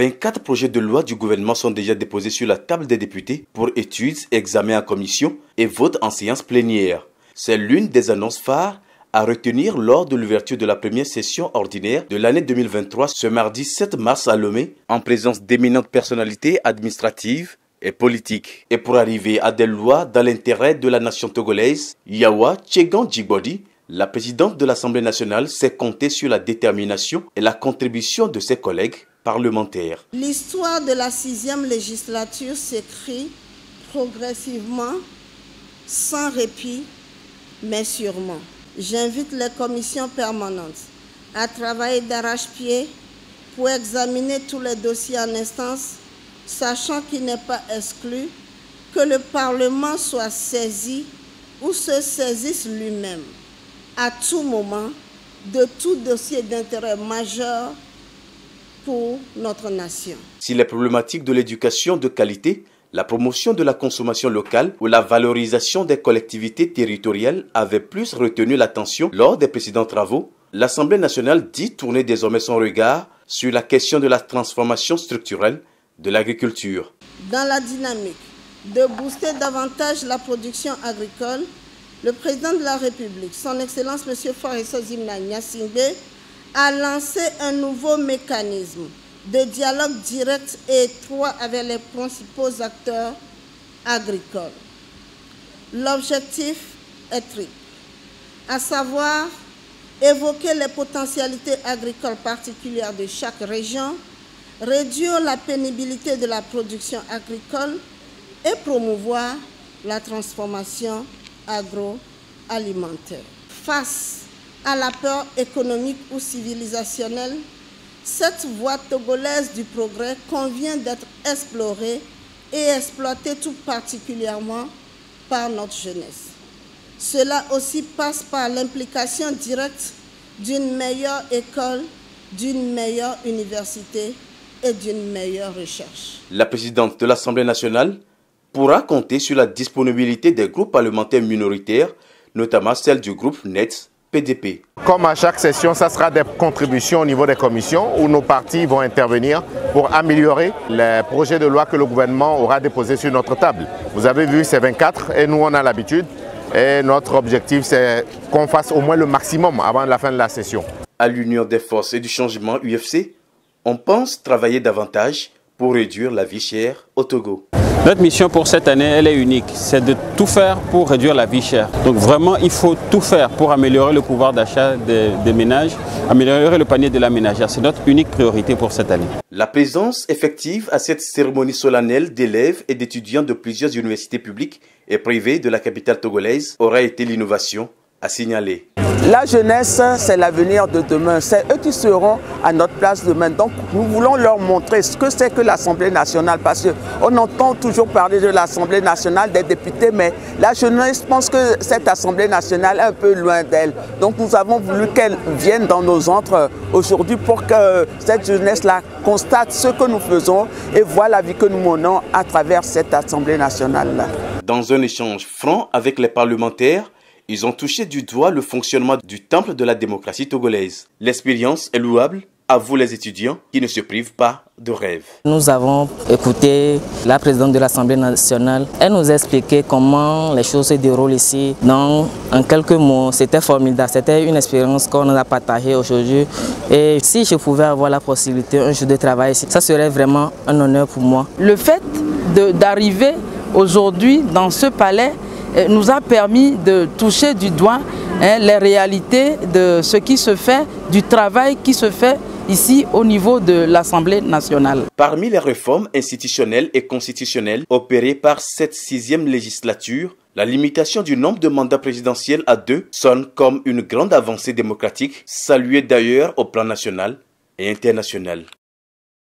24 projets de loi du gouvernement sont déjà déposés sur la table des députés pour études, examen en commission et vote en séance plénière. C'est l'une des annonces phares à retenir lors de l'ouverture de la première session ordinaire de l'année 2023 ce mardi 7 mars à Lomé, en présence d'éminentes personnalités administratives et politiques. Et pour arriver à des lois dans l'intérêt de la nation togolaise, Yawa Tchegan Djibodi, la présidente de l'Assemblée nationale, s'est comptée sur la détermination et la contribution de ses collègues parlementaires. L'histoire de la 6e législature s'écrit progressivement, sans répit, mais sûrement. J'invite les commissions permanentes à travailler d'arrache-pied pour examiner tous les dossiers en instance, sachant qu'il n'est pas exclu que le Parlement soit saisi ou se saisisse lui-même à tout moment de tout dossier d'intérêt majeur pour notre nation. Si les problématiques de l'éducation de qualité, la promotion de la consommation locale ou la valorisation des collectivités territoriales avaient plus retenu l'attention lors des précédents travaux, l'Assemblée nationale dit tourner désormais son regard sur la question de la transformation structurelle de l'agriculture. Dans la dynamique de booster davantage la production agricole, le président de la République, son Excellence M. Faure Zimna Gnassingbé, a lancé un nouveau mécanisme de dialogue direct et étroit avec les principaux acteurs agricoles. L'objectif est triple, à savoir évoquer les potentialités agricoles particulières de chaque région, réduire la pénibilité de la production agricole et promouvoir la transformation agroalimentaire. Face à la peur économique ou civilisationnelle, cette voie togolaise du progrès convient d'être explorée et exploitée tout particulièrement par notre jeunesse. Cela aussi passe par l'implication directe d'une meilleure école, d'une meilleure université et d'une meilleure recherche. La présidente de l'Assemblée nationale pourra compter sur la disponibilité des groupes parlementaires minoritaires, notamment celle du groupe NET PDP. Comme à chaque session, ça sera des contributions au niveau des commissions où nos partis vont intervenir pour améliorer les projets de loi que le gouvernement aura déposés sur notre table. Vous avez vu, c'est 24 et nous on a l'habitude. Et notre objectif, c'est qu'on fasse au moins le maximum avant la fin de la session. À l'Union des forces et du changement UFC, on pense travailler davantage pour réduire la vie chère au Togo. Notre mission pour cette année, elle est unique. C'est de tout faire pour réduire la vie chère. Donc vraiment, il faut tout faire pour améliorer le pouvoir d'achat des ménages, améliorer le panier de la ménagère. C'est notre unique priorité pour cette année. La présence effective à cette cérémonie solennelle d'élèves et d'étudiants de plusieurs universités publiques et privées de la capitale togolaise aura été l'innovation à signaler. La jeunesse, c'est l'avenir de demain. C'est eux qui seront à notre place demain. Donc, nous voulons leur montrer ce que c'est que l'Assemblée nationale. Parce qu'on entend toujours parler de l'Assemblée nationale, des députés, mais la jeunesse pense que cette Assemblée nationale est un peu loin d'elle. Donc, nous avons voulu qu'elle vienne dans nos antres aujourd'hui pour que cette jeunesse-là constate ce que nous faisons et voit la vie que nous menons à travers cette Assemblée nationale-là. Dans un échange franc avec les parlementaires, ils ont touché du doigt le fonctionnement du temple de la démocratie togolaise. L'expérience est louable, à vous les étudiants qui ne se privent pas de rêves. Nous avons écouté la présidente de l'Assemblée nationale. Elle nous a expliqué comment les choses se déroulent ici. En quelques mots, c'était formidable. C'était une expérience qu'on a partagée aujourd'hui. Et si je pouvais avoir la possibilité un jour de travailler ici, ça serait vraiment un honneur pour moi. Le fait d'arriver aujourd'hui dans ce palais nous a permis de toucher du doigt les réalités de ce qui se fait, du travail qui se fait ici au niveau de l'Assemblée nationale. Parmi les réformes institutionnelles et constitutionnelles opérées par cette 6e législature, la limitation du nombre de mandats présidentiels à 2 sonne comme une grande avancée démocratique, saluée d'ailleurs au plan national et international.